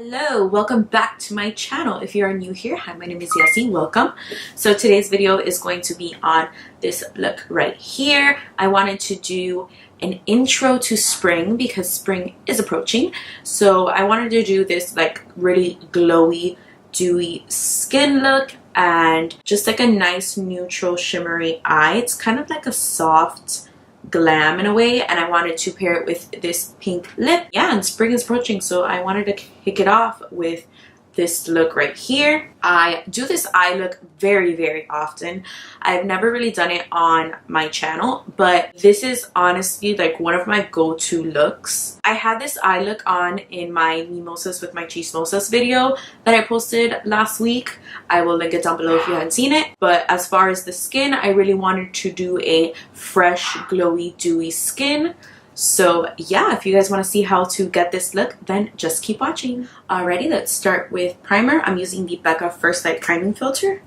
Hello, welcome back to my channel. If you are new here, hi, my name is Yassi, welcome. So today's video is going to be on this look right here. I wanted to do an intro to spring because spring is approaching. So I wanted to do this like really glowy, dewy skin look and just like a nice neutral shimmery eye. It's kind of like a soft glam in a way, and I wanted to pair it with this pink lip. Yeah, and spring is approaching, so I wanted to kick it off with this look right here. I do this eye look very often. I've never really done it on my channel, but this is honestly like one of my go-to looks. I had this eye look on in my MIMOSAS with my CHISMOSAS video that I posted last week. I will link it down below if you haven't seen it. But as far as the skin, I really wanted to do a fresh, glowy, dewy skin. So yeah, if you guys want to see how to get this look, then just keep watching. Alrighty, let's start with primer. I'm using the BECCA First Light Priming Filter.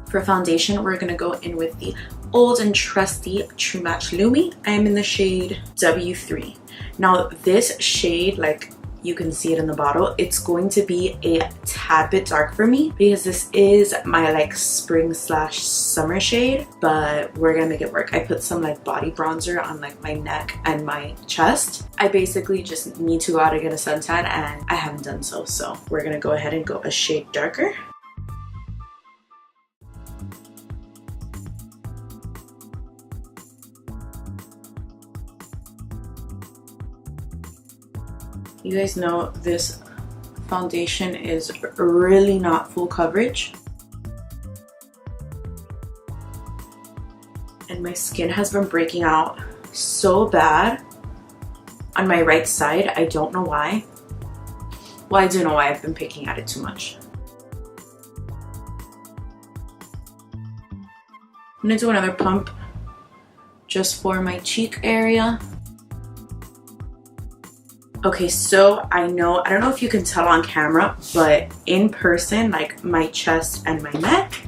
For foundation, we're going to go in with the old and trusty True Match Lumi. I am in the shade W3. Now this shade, like you can see it in the bottle, it's going to be a tad bit dark for me because this is my like spring slash summer shade, but we're gonna make it work. I put some like body bronzer on like my neck and my chest. I basically just need to go out and get a suntan and I haven't done so, so we're gonna go ahead and go a shade darker. You guys know this foundation is really not full coverage. And my skin has been breaking out so bad on my right side. I don't know why. Well, I do know why. I've been picking at it too much. I'm gonna do another pump just for my cheek area. Okay, so I don't know if you can tell on camera, but in person, like my chest and my neck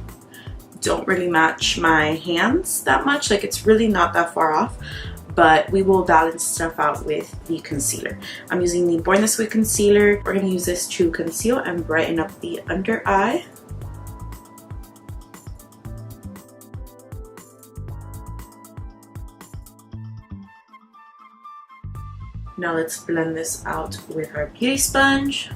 don't really match my hands that much. Like it's really not that far off, but we will balance stuff out with the concealer. I'm using the Born This Way concealer. We're gonna use this to conceal and brighten up the under eye. Now let's blend this out with our beauty sponge.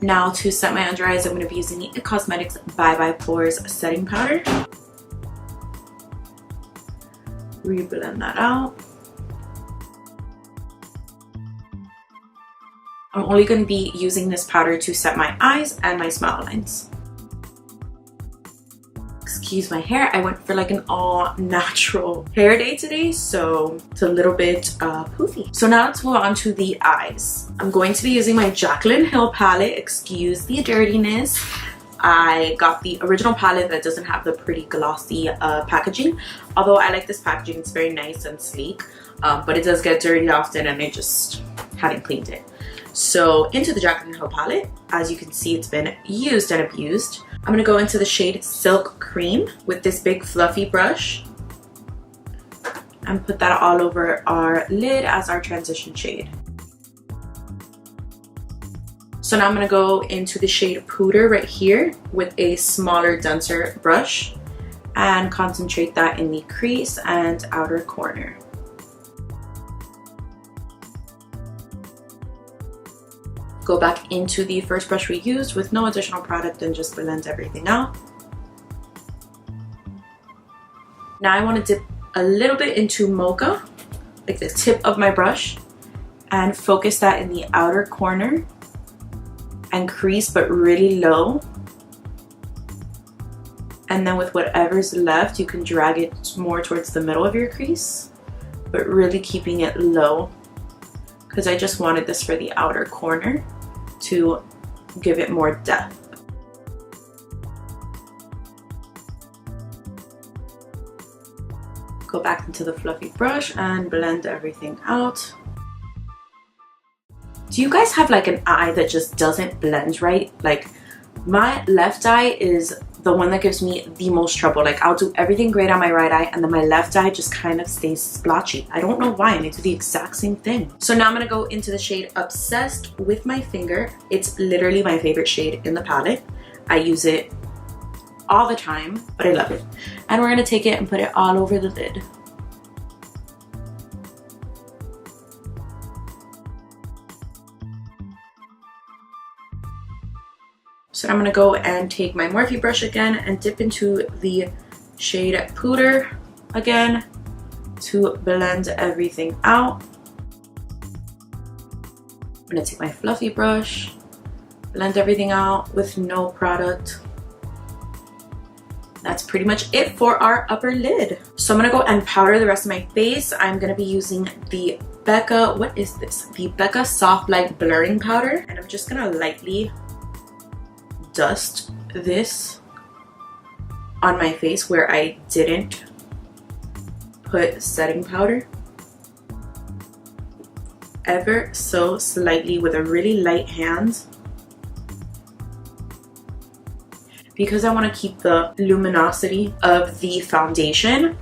Now to set my under eyes, I'm going to be using the IT Cosmetics Bye Bye Pores setting powder. Reblend that out. I'm only going to be using this powder to set my eyes and my smile lines. Excuse my hair. I went for like an all natural hair day today, so it's a little bit poofy. So now let's move on to the eyes. I'm going to be using my Jaclyn Hill palette. Excuse the dirtiness. I got the original palette that doesn't have the pretty glossy packaging. Although I like this packaging, it's very nice and sleek, but it does get dirty often and I just hadn't cleaned it. So into the Jaclyn Hill palette, as you can see, it's been used and abused. I'm gonna go into the shade Silk Cream with this big fluffy brush and put that all over our lid as our transition shade. So now I'm gonna go into the shade Pooter right here with a smaller, denser brush and concentrate that in the crease and outer corner. Go back into the first brush we used with no additional product and just blend everything out. Now I want to dip a little bit into Mocha, like the tip of my brush, and focus that in the outer corner and crease, but really low. And then with whatever's left, you can drag it more towards the middle of your crease, but really keeping it low, because I just wanted this for the outer corner to give it more depth. Go back into the fluffy brush and blend everything out. Do you guys have like an eye that just doesn't blend right? Like my left eye is the one that gives me the most trouble. Like I'll do everything great on my right eye and then my left eye just kind of stays splotchy. I don't know why, and I do the exact same thing. So now I'm gonna go into the shade Obsessed with my finger. It's literally my favorite shade in the palette. I use it all the time, but I love it. And we're gonna take it and put it all over the lid. So I'm gonna go and take my Morphe brush again and dip into the shade Puder again to blend everything out. I'm gonna take my fluffy brush, blend everything out with no product. That's pretty much it for our upper lid. So I'm gonna go and powder the rest of my face. I'm gonna be using the BECCA, what is this? The BECCA Soft Light Blurring Powder. And I'm just gonna lightly dust this on my face where I didn't put setting powder. Ever so slightly with a really light hand, because I want to keep the luminosity of the foundation,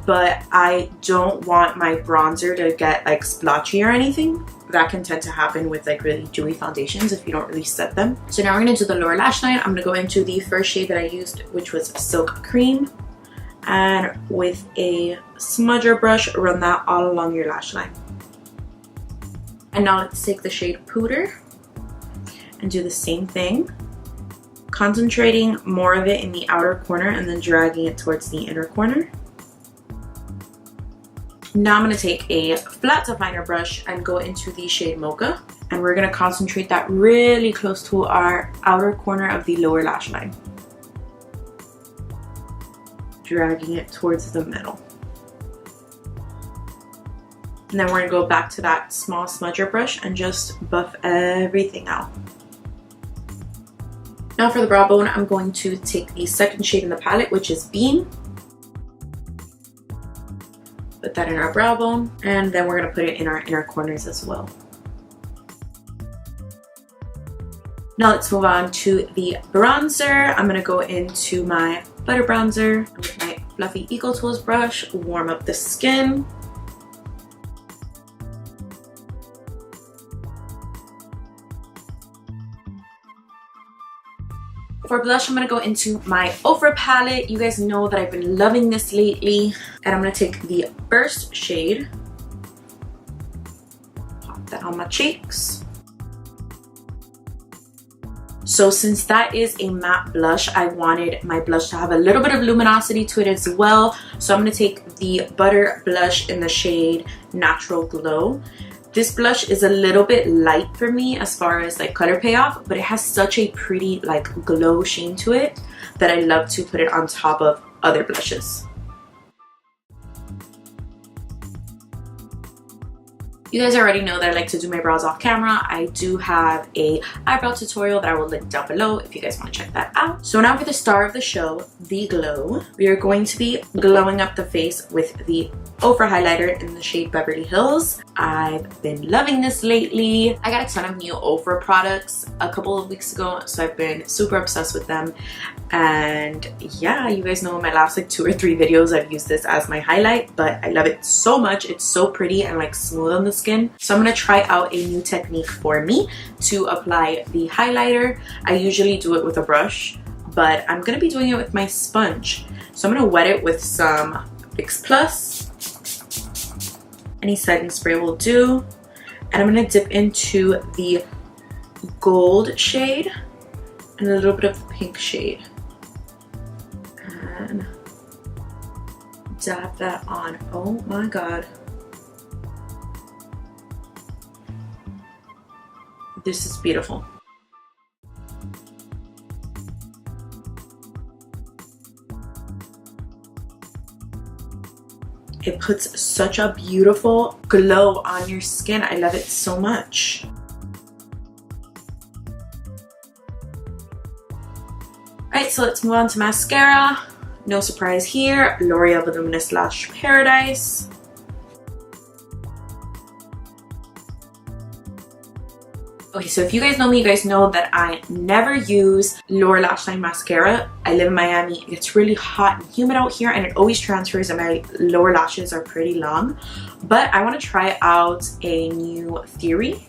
but I don't want my bronzer to get like splotchy or anything. That can tend to happen with like really dewy foundations if you don't really set them. So now we're gonna do the lower lash line. I'm gonna go into the first shade that I used, which was Silk Cream, and with a smudger brush, run that all along your lash line. And now let's take the shade Puder and do the same thing, concentrating more of it in the outer corner and then dragging it towards the inner corner. Now I'm going to take a flat definer brush and go into the shade Mocha, and we're going to concentrate that really close to our outer corner of the lower lash line, dragging it towards the middle. And then we're going to go back to that small smudger brush and just buff everything out. Now for the brow bone, I'm going to take the second shade in the palette, which is Beam. Put that in our brow bone, and then we're going to put it in our inner corners as well. Now let's move on to the bronzer. I'm going to go into my butter bronzer with my fluffy Eco Tools brush, warm up the skin. For blush, I'm going to go into my Ofra palette. You guys know that I've been loving this lately. And I'm going to take the first shade, pop that on my cheeks. So since that is a matte blush, I wanted my blush to have a little bit of luminosity to it as well. So I'm going to take the Butter blush in the shade Natural Glow. This blush is a little bit light for me as far as like color payoff, but it has such a pretty like glow sheen to it that I love to put it on top of other blushes. You guys already know that I like to do my brows off camera. I do have a eyebrow tutorial that I will link down below if you guys want to check that out. So now for the star of the show, the glow. We are going to be glowing up the face with the Ofra highlighter in the shade Beverly Hills. I've been loving this lately. I got a ton of new Ofra products a couple of weeks ago, so I've been super obsessed with them. And yeah, you guys know in my last like 2 or 3 videos I've used this as my highlight, but I love it so much. It's so pretty and like smooth on the skin. So I'm gonna try out a new technique for me to apply the highlighter. I usually do it with a brush, but I'm gonna be doing it with my sponge. So I'm gonna wet it with some Fix Plus. Any setting spray will do. And I'm gonna dip into the gold shade and a little bit of the pink shade. And dab that on. Oh my god. This is beautiful. It puts such a beautiful glow on your skin. I love it so much. Alright, so let's move on to mascara. No surprise here, L'Oreal Voluminous Lash Paradise. Okay, so if you guys know me, you guys know that I never use lower lash line mascara. I live in Miami. It's really hot and humid out here, and it always transfers, and my lower lashes are pretty long. But I want to try out a new theory.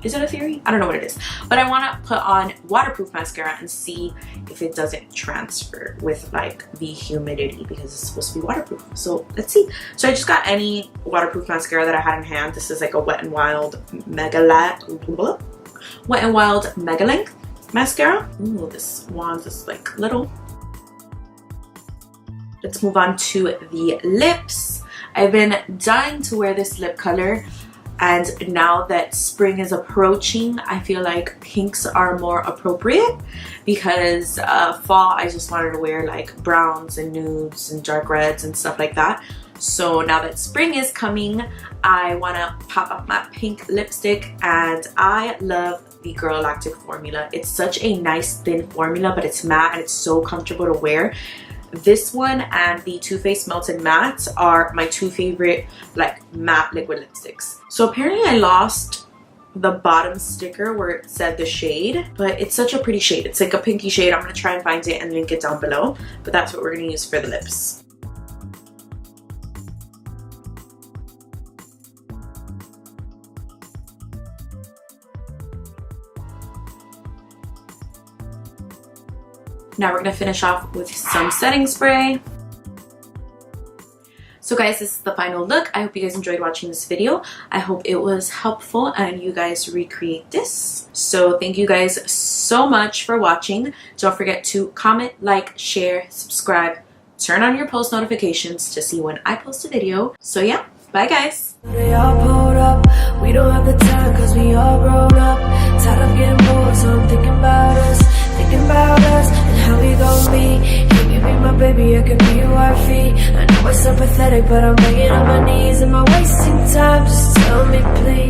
Is it a theory? I don't know what it is. But I want to put on waterproof mascara and see if it doesn't transfer with like the humidity, because it's supposed to be waterproof. So let's see. So I just got any waterproof mascara that I had in hand. This is like a Wet n Wild Mega Length mascara. Ooh, this wand is like little. Let's move on to the lips. I've been dying to wear this lip color, and now that spring is approaching, I feel like pinks are more appropriate, because fall I just wanted to wear like browns and nudes and dark reds and stuff like that. So now that spring is coming, I want to pop up my pink lipstick, and I love the Girlactik formula. It's such a nice thin formula, but it's matte and it's so comfortable to wear. This one and the Too Faced Melted Matte are my two favorite like matte liquid lipsticks. So apparently I lost the bottom sticker where it said the shade, but it's such a pretty shade. It's like a pinky shade. I'm going to try and find it and link it down below, but that's what we're going to use for the lips. Now we're going to finish off with some setting spray. So guys, this is the final look. I hope you guys enjoyed watching this video. I hope it was helpful and you guys recreate this. So thank you guys so much for watching. Don't forget to comment, like, share, subscribe, turn on your post notifications to see when I post a video. So yeah, bye guys. They all pulled up. We don't have the time cause we all grown up. Tired of getting bored, so I'm thinking about us. Thinking about us and how we gon' be. Can you be my baby? I can be your wifey. I know it's so pathetic, but I'm begging on my knees. Am I wasting time? Just tell me please.